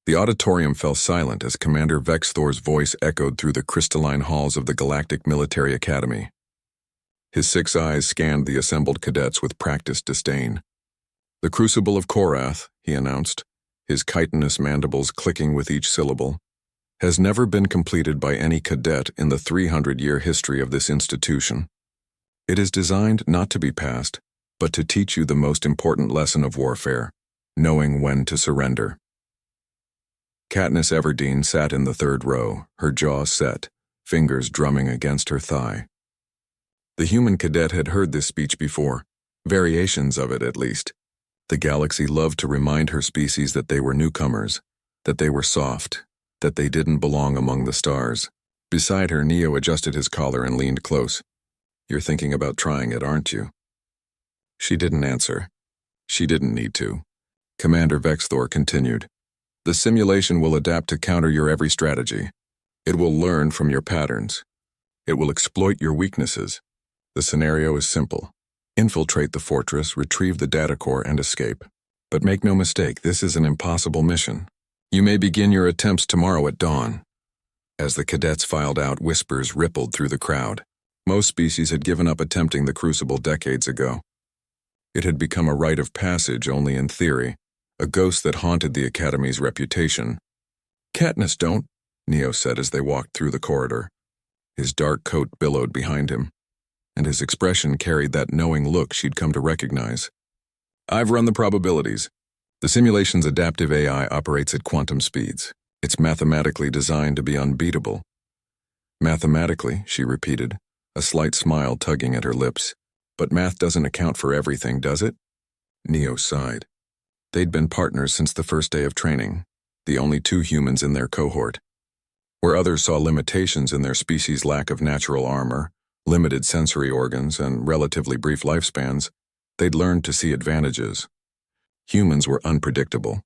The auditorium fell silent as Commander Vexthor's voice echoed through the crystalline halls of the Galactic Military Academy. His 6 eyes scanned the assembled cadets with practiced disdain. "The Crucible of Korath," he announced, his chitinous mandibles clicking with each syllable, "has never been completed by any cadet in the 300-year history of this institution. It is designed not to be passed, but to teach you the most important lesson of warfare, knowing when to surrender." Katniss Everdeen sat in the 3rd row, her jaw set, fingers drumming against her thigh. The human cadet had heard this speech before, variations of it at least. The galaxy loved to remind her species that they were newcomers, that they were soft, that they didn't belong among the stars. Beside her, Neo adjusted his collar and leaned close. "You're thinking about trying it, aren't you?" She didn't answer. She didn't need to. Commander Vexthor continued. "The simulation will adapt to counter your every strategy. It will learn from your patterns. It will exploit your weaknesses. The scenario is simple. Infiltrate the fortress, retrieve the data core, and escape. But make no mistake, this is an impossible mission. You may begin your attempts tomorrow at dawn." As the cadets filed out, whispers rippled through the crowd. Most species had given up attempting the Crucible decades ago. It had become a rite of passage only in theory, a ghost that haunted the Academy's reputation. "Katniss, don't," Neo said as they walked through the corridor. His dark coat billowed behind him, and his expression carried that knowing look she'd come to recognize. "I've run the probabilities. The simulation's adaptive AI operates at quantum speeds. It's mathematically designed to be unbeatable." "Mathematically," she repeated, a slight smile tugging at her lips. "But math doesn't account for everything, does it?" Neo sighed. They'd been partners since the first day of training, the only 2 humans in their cohort. Where others saw limitations in their species' lack of natural armor, limited sensory organs, and relatively brief lifespans, they'd learned to see advantages. Humans were unpredictable.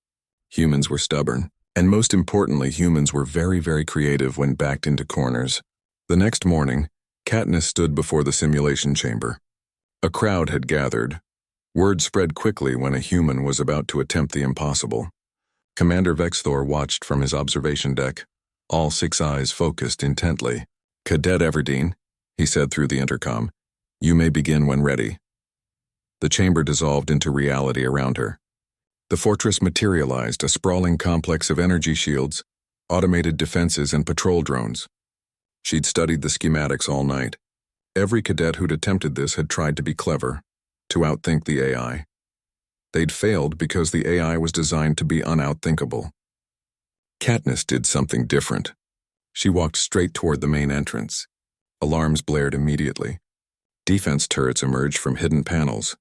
Humans were stubborn. And most importantly, humans were very, very creative when backed into corners. The next morning, Katniss stood before the simulation chamber. A crowd had gathered. Word spread quickly when a human was about to attempt the impossible. Commander Vexthor watched from his observation deck, all 6 eyes focused intently. "Cadet Everdeen," he said through the intercom, "you may begin when ready." The chamber dissolved into reality around her. The fortress materialized, a sprawling complex of energy shields, automated defenses, and patrol drones. She'd studied the schematics all night. Every cadet who'd attempted this had tried to be clever, to outthink the AI. They'd failed because the AI was designed to be unoutthinkable. Katniss did something different. She walked straight toward the main entrance. Alarms blared immediately. Defense turrets emerged from hidden panels.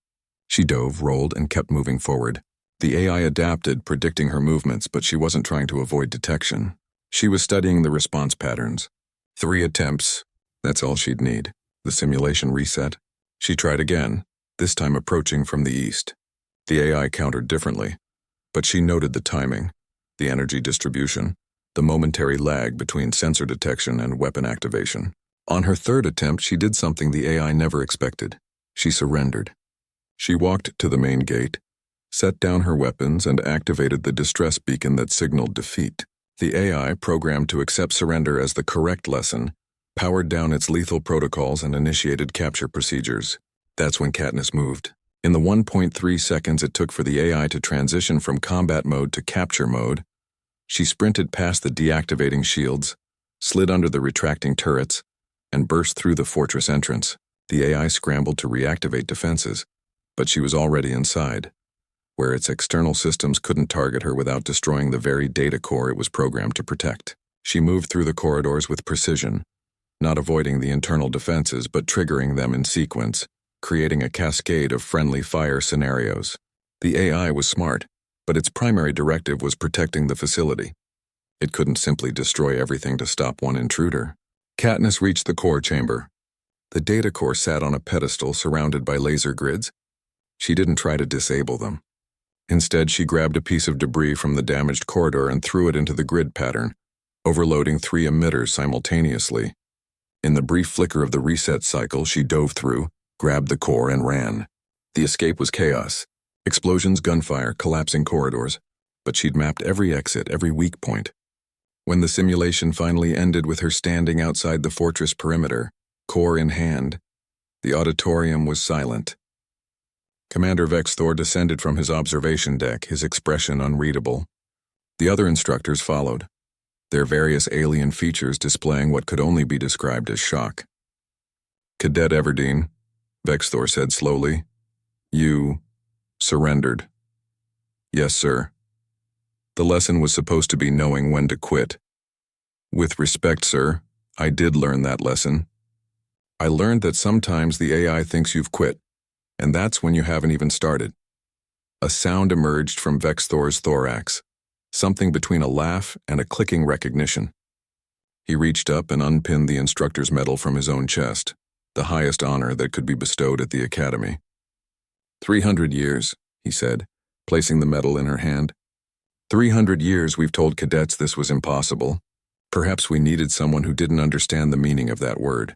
She dove, rolled, and kept moving forward. The AI adapted, predicting her movements, but she wasn't trying to avoid detection. She was studying the response patterns. 3 attempts. That's all she'd need. The simulation reset. She tried again, this time approaching from the east. The AI countered differently, but she noted the timing, the energy distribution, the momentary lag between sensor detection and weapon activation. On her 3rd attempt, she did something the AI never expected. She surrendered. She walked to the main gate, set down her weapons, and activated the distress beacon that signaled defeat. The AI, programmed to accept surrender as the correct lesson, powered down its lethal protocols and initiated capture procedures. That's when Katniss moved. In the 1.3 seconds it took for the AI to transition from combat mode to capture mode, she sprinted past the deactivating shields, slid under the retracting turrets, and burst through the fortress entrance. The AI scrambled to reactivate defenses, but she was already inside, where its external systems couldn't target her without destroying the very data core it was programmed to protect. She moved through the corridors with precision, not avoiding the internal defenses but triggering them in sequence, creating a cascade of friendly fire scenarios. The AI was smart, but its primary directive was protecting the facility. It couldn't simply destroy everything to stop one intruder. Katniss reached the core chamber. The data core sat on a pedestal surrounded by laser grids. She didn't try to disable them. Instead, she grabbed a piece of debris from the damaged corridor and threw it into the grid pattern, overloading 3 emitters simultaneously. In the brief flicker of the reset cycle, she dove through, grabbed the core, and ran. The escape was chaos. Explosions, gunfire, collapsing corridors. but she'd mapped every exit, every weak point. When the simulation finally ended with her standing outside the fortress perimeter, core in hand, the auditorium was silent. Commander Vex Thor descended from his observation deck, his expression unreadable. The other instructors followed, their various alien features displaying what could only be described as shock. "Cadet Everdeen," Vex Thor said slowly, "you surrendered." "Yes, sir." The lesson was supposed to be knowing when to quit. "With respect, sir, I did learn that lesson. I learned that sometimes the AI thinks you've quit, and that's when you haven't even started." A sound emerged from Vex Thor's thorax, something between a laugh and a clicking recognition. He reached up and unpinned the instructor's medal from his own chest, the highest honor that could be bestowed at the academy. 300 years, he said, placing the medal in her hand. 300 years we've told cadets this was impossible. Perhaps we needed someone who didn't understand the meaning of that word.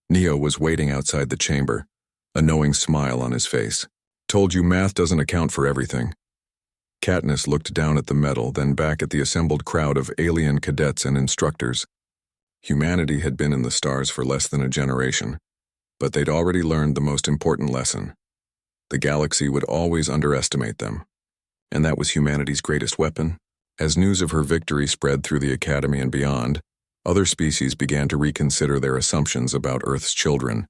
Neo was waiting outside the chamber, a knowing smile on his face. "Told you math doesn't account for everything." Katniss looked down at the medal, then back at the assembled crowd of alien cadets and instructors. Humanity had been in the stars for less than a generation, but they'd already learned the most important lesson. The galaxy would always underestimate them, and that was humanity's greatest weapon. As news of her victory spread through the academy and beyond, other species began to reconsider their assumptions about Earth's children.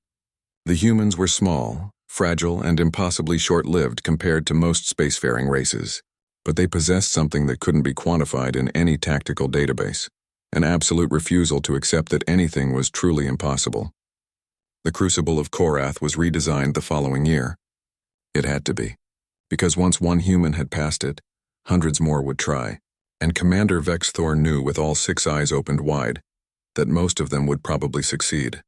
The humans were small, fragile, and impossibly short-lived compared to most spacefaring races, but they possessed something that couldn't be quantified in any tactical database, an absolute refusal to accept that anything was truly impossible. The Crucible of Korath was redesigned the following year. It had to be, because once one human had passed it, hundreds more would try, and Commander Vex Thor knew with all 6 eyes opened wide that most of them would probably succeed.